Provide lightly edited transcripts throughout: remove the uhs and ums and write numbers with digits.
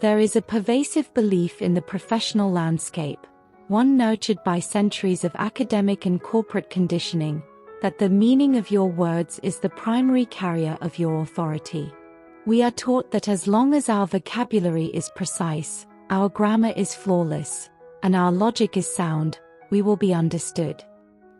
There is a pervasive belief in the professional landscape, one nurtured by centuries of academic and corporate conditioning, that the meaning of your words is the primary carrier of your authority. We are taught that as long as our vocabulary is precise, our grammar is flawless, and our logic is sound, we will be understood.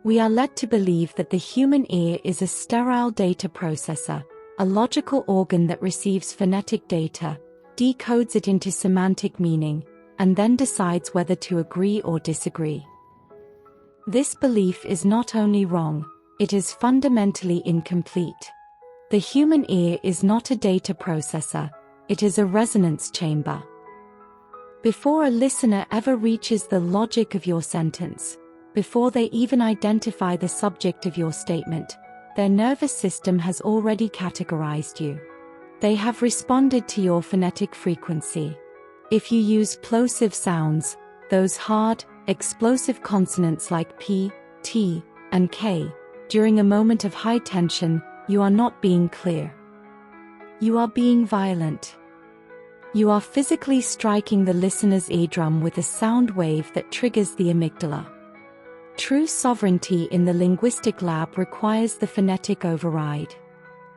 We are led to believe that the human ear is a sterile data processor, a logical organ that receives phonetic data, decodes it into semantic meaning, and then decides whether to agree or disagree. This belief is not only wrong, it is fundamentally incomplete. The human ear is not a data processor, it is a resonance chamber. Before a listener ever reaches the logic of your sentence, before they even identify the subject of your statement, their nervous system has already categorized you. They have responded to your phonetic frequency. If you use plosive sounds, those hard, explosive consonants like P, T, and K, during a moment of high tension, you are not being clear. You are being violent. You are physically striking the listener's eardrum with a sound wave that triggers the amygdala. True sovereignty in the Linguistic Lab requires the phonetic override.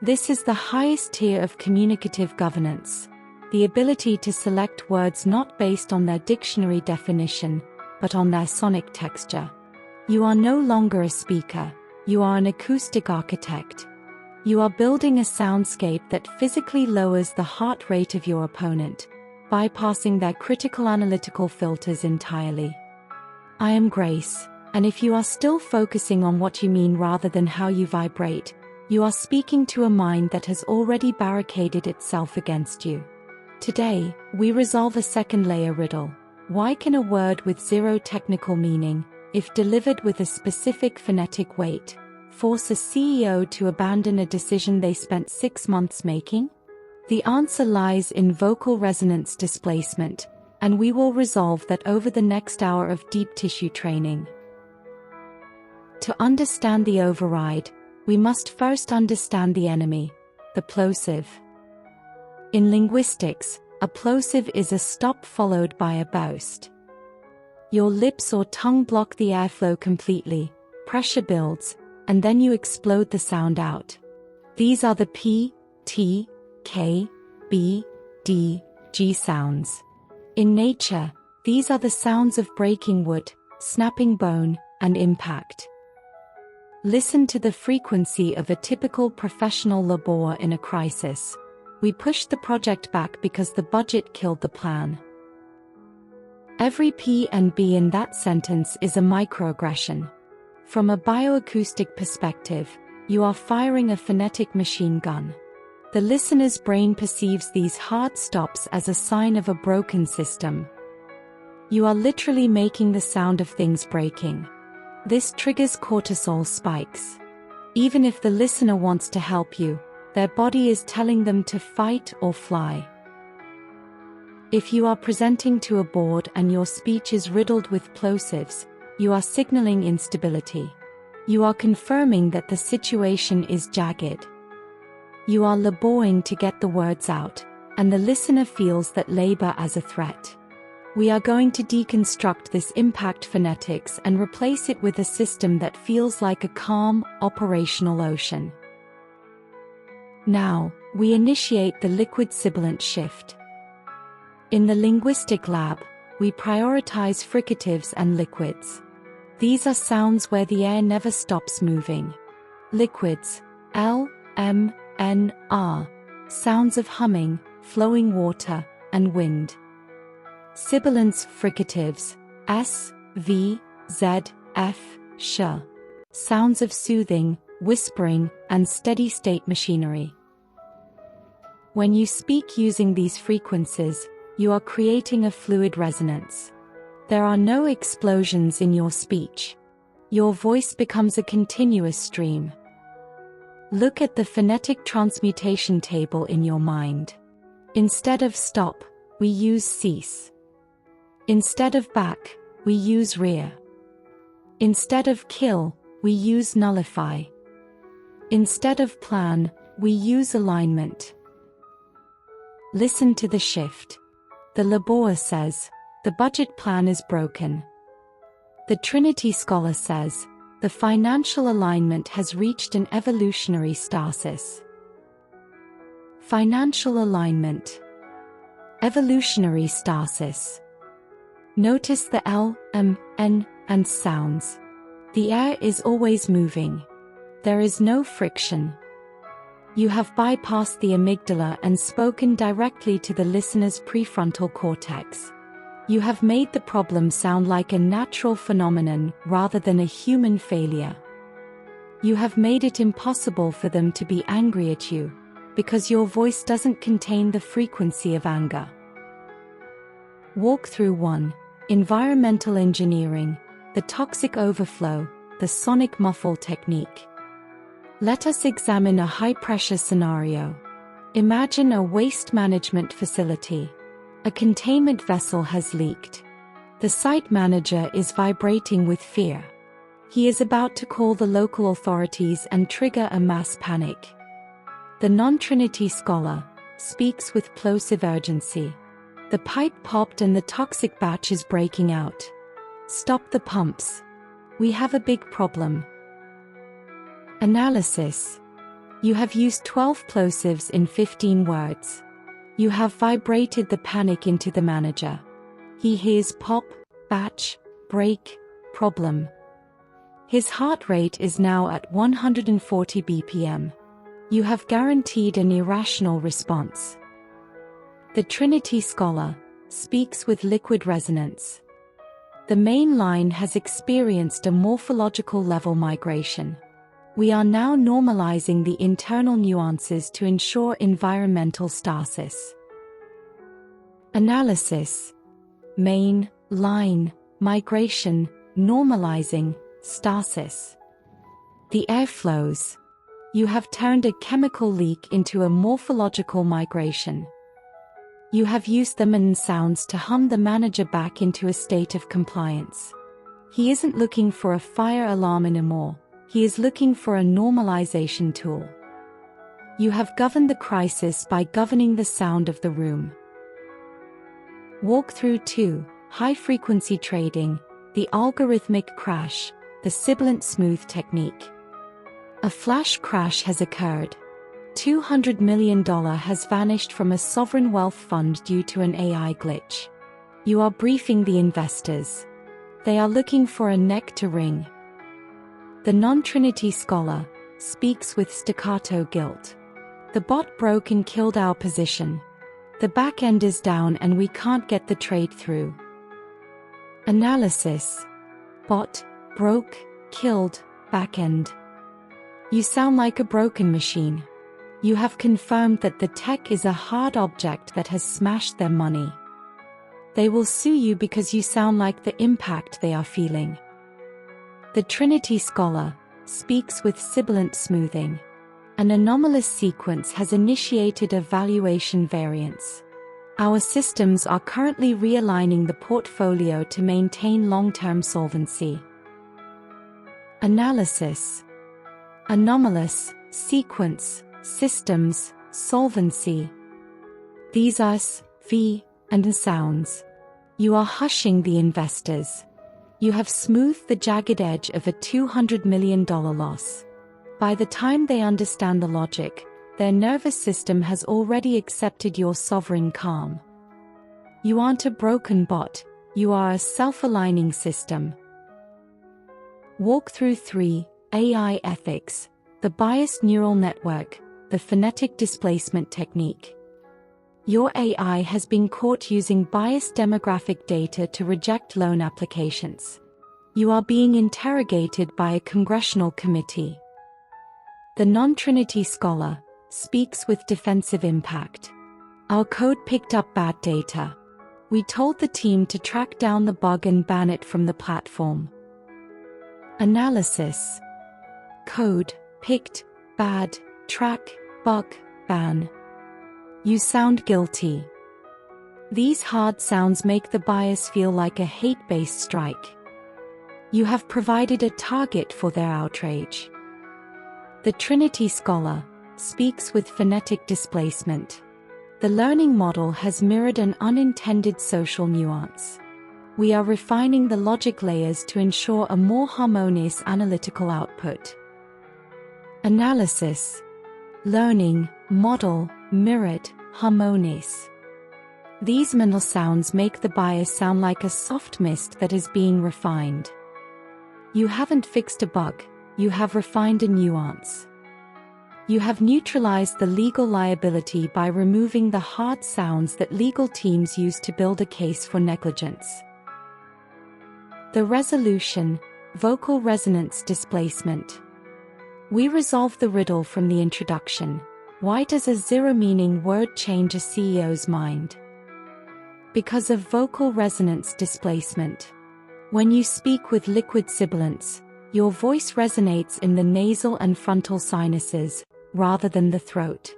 This is the highest tier of communicative governance, the ability to select words not based on their dictionary definition, but on their sonic texture. You are no longer a speaker, you are an acoustic architect. You are building a soundscape that physically lowers the heart rate of your opponent, bypassing their critical analytical filters entirely. I am Grace, and if you are still focusing on what you mean rather than how you vibrate, you are speaking to a mind that has already barricaded itself against you. Today, we resolve a second-layer riddle. Why can a word with zero technical meaning, if delivered with a specific phonetic weight, force a CEO to abandon a decision they spent 6 months making? The answer lies in vocal resonance displacement, and we will resolve that over the next hour of deep tissue training. To understand the override, we must first understand the enemy, the plosive. In linguistics, a plosive is a stop followed by a burst. Your lips or tongue block the airflow completely, pressure builds, and then you explode the sound out. These are the P, T, K, B, D, G sounds. In nature, these are the sounds of breaking wood, snapping bone, and impact. Listen to the frequency of a typical professional labor in a crisis. We pushed the project back because the budget killed the plan. Every P and B in that sentence is a microaggression. From a bioacoustic perspective, you are firing a phonetic machine gun. The listener's brain perceives these hard stops as a sign of a broken system. You are literally making the sound of things breaking. This triggers cortisol spikes. Even if the listener wants to help you, their body is telling them to fight or fly. If you are presenting to a board and your speech is riddled with plosives, you are signaling instability. You are confirming that the situation is jagged. You are laboring to get the words out, and the listener feels that labor as a threat. We are going to deconstruct this impact phonetics and replace it with a system that feels like a calm, operational ocean. Now, we initiate the Liquid Sibilant Shift. In the Linguistic Lab, we prioritize fricatives and liquids. These are sounds where the air never stops moving. Liquids, L, M, N, R, sounds of humming, flowing water, and wind. Sibilants, fricatives, S, V, Z, F, sh, sounds of soothing, whispering, and steady-state machinery. When you speak using these frequencies, you are creating a fluid resonance. There are no explosions in your speech. Your voice becomes a continuous stream. Look at the phonetic transmutation table in your mind. Instead of stop, we use cease. Instead of back, we use rear. Instead of kill, we use nullify. Instead of plan, we use alignment. Listen to the shift. The laborer says, the budget plan is broken. The Trinity scholar says, the financial alignment has reached an evolutionary stasis. Financial alignment. Evolutionary stasis. Notice the L, M, N, and sounds. The air is always moving. There is no friction. You have bypassed the amygdala and spoken directly to the listener's prefrontal cortex. You have made the problem sound like a natural phenomenon rather than a human failure. You have made it impossible for them to be angry at you, because your voice doesn't contain the frequency of anger. Walkthrough 1. Environmental engineering, the toxic overflow, the sonic muffle technique. Let us examine a high-pressure scenario. Imagine a waste management facility. A containment vessel has leaked. The site manager is vibrating with fear. He is about to call the local authorities and trigger a mass panic. The non-Trinity scholar speaks with plosive urgency. The pipe popped and the toxic batch is breaking out. Stop the pumps. We have a big problem. Analysis. You have used 12 plosives in 15 words. You have vibrated the panic into the manager. He hears pop, batch, break, problem. His heart rate is now at 140 BPM. You have guaranteed an irrational response. The Trinity scholar speaks with liquid resonance. The main line has experienced a morphological level migration. We are now normalizing the internal nuances to ensure environmental stasis. Analysis. Main, line, migration, normalizing, stasis. The air flows. You have turned a chemical leak into a morphological migration. You have used the M sounds to hum the manager back into a state of compliance. He isn't looking for a fire alarm anymore. He is looking for a normalization tool. You have governed the crisis by governing the sound of the room. Walkthrough 2. High-frequency trading, the algorithmic crash, the Sibilant smooth technique. A flash crash has occurred. $200 million has vanished from a sovereign wealth fund due to an AI glitch. You are briefing the investors. They are looking for a neck to wring. The non-Trinity scholar speaks with staccato guilt. The bot broke and killed our position. The back end is down and we can't get the trade through. Analysis. Bot, broke, killed, back end. You sound like a broken machine. You have confirmed that the tech is a hard object that has smashed their money. They will sue you because you sound like the impact they are feeling. The Trinity scholar speaks with sibilant smoothing. An anomalous sequence has initiated a valuation variance. Our systems are currently realigning the portfolio to maintain long-term solvency. Analysis. Anomalous, sequence, systems, solvency. These are S, V, and sounds. You are hushing the investors. You have smoothed the jagged edge of a $200 million loss. By the time they understand the logic, their nervous system has already accepted your sovereign calm. You aren't a broken bot, you are a self-aligning system. Walkthrough 3. AI ethics, the biased neural network, the phonetic displacement technique. Your AI has been caught using biased demographic data to reject loan applications. You are being interrogated by a congressional committee. The non-Trinity scholar speaks with defensive impact. Our code picked up bad data. We told the team to track down the bug and ban it from the platform. Analysis. Code, picked, bad, track, bug, ban. You sound guilty. These hard sounds make the bias feel like a hate-based strike. You have provided a target for their outrage. The Trinity scholar speaks with phonetic displacement. The learning model has mirrored an unintended social nuance. We are refining the logic layers to ensure a more harmonious analytical output. Analysis. Learning, model, mirrored, harmonious. These middle sounds make the bias sound like a soft mist that is being refined. You haven't fixed a bug, you have refined a nuance. You have neutralized the legal liability by removing the hard sounds that legal teams use to build a case for negligence. The resolution, vocal resonance displacement. We resolve the riddle from the introduction. Why does a zero-meaning word change a CEO's mind? Because of vocal resonance displacement. When you speak with liquid sibilants, your voice resonates in the nasal and frontal sinuses, rather than the throat.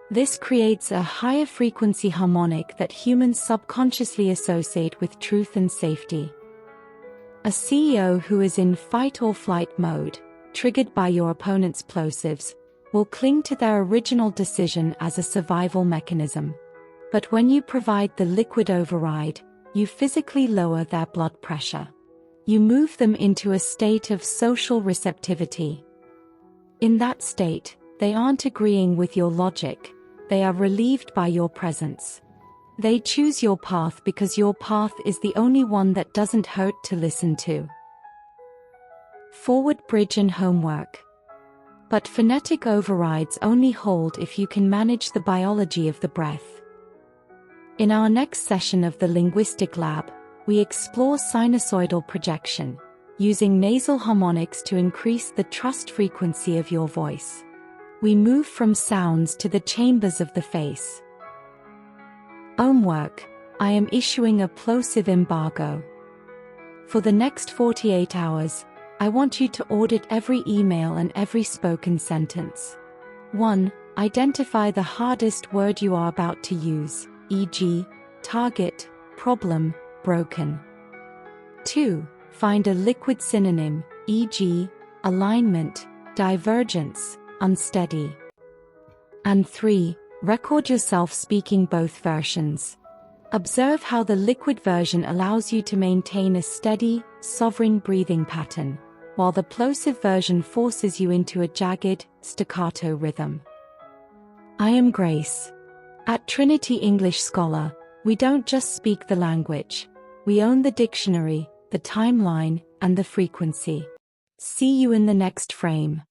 This creates a higher frequency harmonic that humans subconsciously associate with truth and safety. A CEO who is in fight or flight mode, triggered by your opponent's plosives, will cling to their original decision as a survival mechanism. But when you provide the liquid override, you physically lower their blood pressure. You move them into a state of social receptivity. In that state, they aren't agreeing with your logic, they are relieved by your presence. They choose your path because your path is the only one that doesn't hurt to listen to. Forward bridge and homework. But phonetic overrides only hold if you can manage the biology of the breath. In our next session of the Linguistic Lab, we explore sinusoidal projection, using nasal harmonics to increase the trust frequency of your voice. We move from sounds to the chambers of the face. Homework. I am issuing a plosive embargo. For the next 48 hours, I want you to audit every email and every spoken sentence. 1. Identify the hardest word you are about to use, e.g., target, problem, broken. 2. Find a liquid synonym, e.g., alignment, divergence, unsteady. And 3. Record yourself speaking both versions. Observe how the liquid version allows you to maintain a steady, sovereign breathing pattern, while the plosive version forces you into a jagged, staccato rhythm. I am Grace. At Trinity English Scholar, we don't just speak the language. We own the dictionary, the timeline, and the frequency. See you in the next frame.